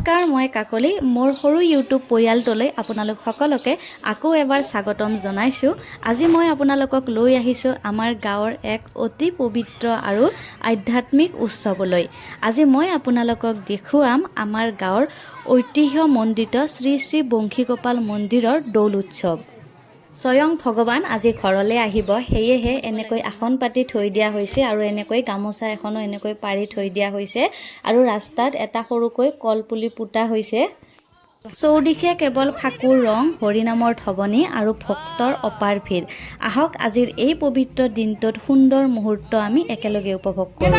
নমস্কাৰ, মই কাকলি মোৰ সৰু ইউটিউব পৰিয়ালটোলৈ আপোনালোক সকলোকে আকৌ এবাৰ স্বাগতম জনাইছোঁ। আজি মই আপোনালোকক লৈ আহিছোঁ আমাৰ গাঁৱৰ এক অতি পবিত্ৰ আৰু আধ্যাত্মিক উৎসৱলৈ। আজি মই আপোনালোকক দেখুৱাম আমাৰ গাঁৱৰ ঐতিহ্যমণ্ডিত শ্ৰী শ্ৰী বংশী গোপাল মন্দিৰৰ দৌল উৎসৱ। স্বয়ং ভগৱান আজি ঘৰলৈ আহিব, সেয়েহে এনেকৈ আসন পাতি থৈ দিয়া হৈছে আৰু এনেকৈ গামোচা এখনো এনেকৈ পাৰি থৈ দিয়া হৈছে আৰু ৰাস্তাত এটা সৰুকৈ কলপুলি পোতা হৈছে। চৌদিশে কেৱল ফাকুৰ ৰং, হৰিনামৰ ধ্বনি আৰু ভক্তৰ অপাৰ ভিৰ। আহক আজিৰ এই পবিত্ৰ দিনটোত সুন্দৰ মুহূৰ্ত আমি একেলগে উপভোগ কৰোঁ।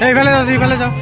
এইফালে যাওঁ, এইফালে যাওঁ।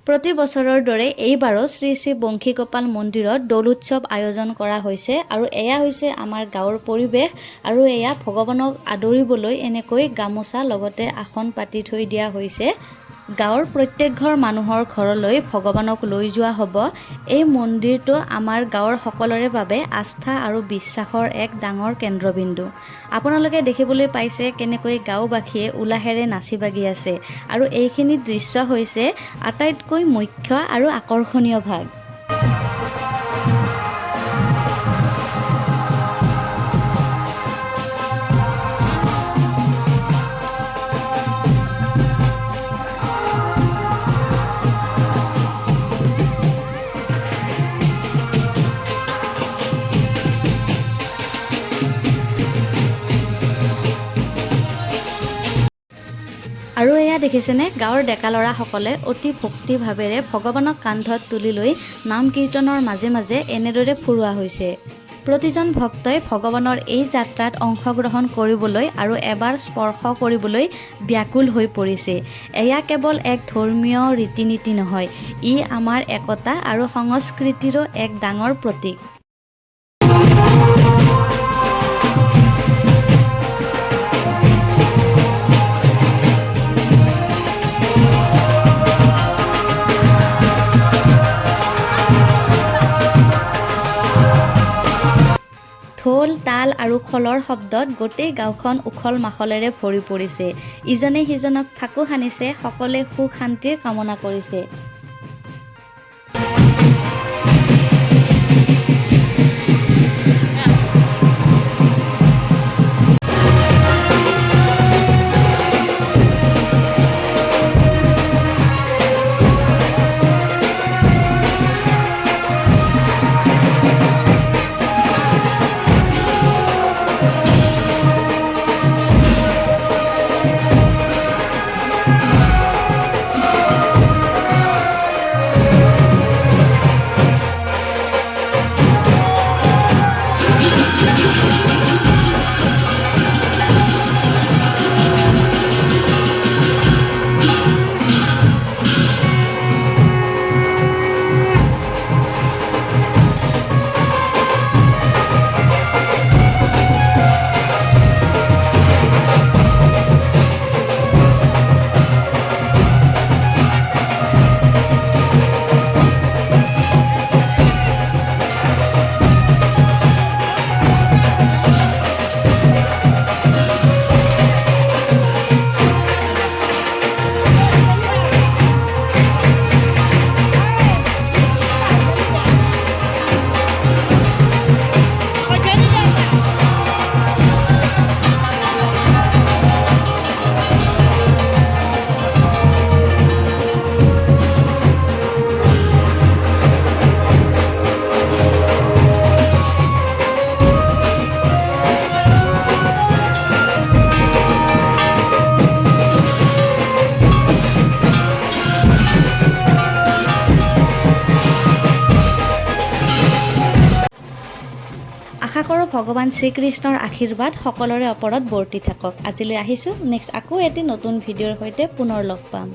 প্ৰতি বছৰৰ দৰে এইবাৰো শ্ৰী শ্ৰী বংশী গোপাল মন্দিৰত দৌল উৎসৱ আয়োজন কৰা হৈছে আৰু এয়া হৈছে আমাৰ গাঁৱৰ পৰিৱেশ আৰু এয়া ভগৱানক আদৰিবলৈ এনেকৈ গামোচা লগতে আসন পাতি থৈ দিয়া হৈছে। গাঁৱৰ প্ৰত্যেক ঘৰ মানুহৰ ঘৰলৈ ভগৱানক লৈ যোৱা হ'ব। এই মন্দিৰটো আমাৰ গাঁৱৰ সকলোৰে বাবে আস্থা আৰু বিশ্বাসৰ এক ডাঙৰ কেন্দ্ৰবিন্দু। আপোনালোকে দেখিবলৈ পাইছে কেনেকৈ গাঁওবাসীয়ে উলাহেৰে নাচি বাগি আছে আৰু এইখিনি দৃশ্য হৈছে আটাইতকৈ মুখ্য আৰু আকৰ্ষণীয় ভাগ। আৰু এয়া দেখিছেনে, গাঁৱৰ ডেকা ল'ৰাসকলে অতি ভক্তিভাৱেৰে ভগৱানক কান্ধত তুলি লৈ নাম কীৰ্তনৰ মাজে মাজে এনেদৰে ফুৰোৱা হৈছে। প্ৰতিজন ভক্তই ভগৱানৰ এই যাত্ৰাত অংশগ্ৰহণ কৰিবলৈ আৰু এবাৰ স্পৰ্শ কৰিবলৈ ব্যাকুল হৈ পৰিছে। এয়া কেৱল এক ধৰ্মীয় ৰীতি নীতি নহয়, ই আমাৰ একতা আৰু সংস্কৃতিৰো এক ডাঙৰ প্ৰতীক। ঢোল, তাল আৰু খোলৰ শব্দত গোটেই গাঁওখন উখল মাখলেৰে ভৰি পৰিছে। ইজনে সিজনক ফাকু সানিছে, সকলোৱে সুখ শান্তিৰ কামনা কৰিছে। কৰোঁ ভগৱান শ্ৰীকৃষ্ণৰ আশীৰ্বাদ সকলোৰে ওপৰত বৰ্তি থাকক। আজিলৈ আহিছোঁ, নেক্সট আকৌ এটি নতুন ভিডিঅ'ৰ সৈতে পুনৰ লগ পাম।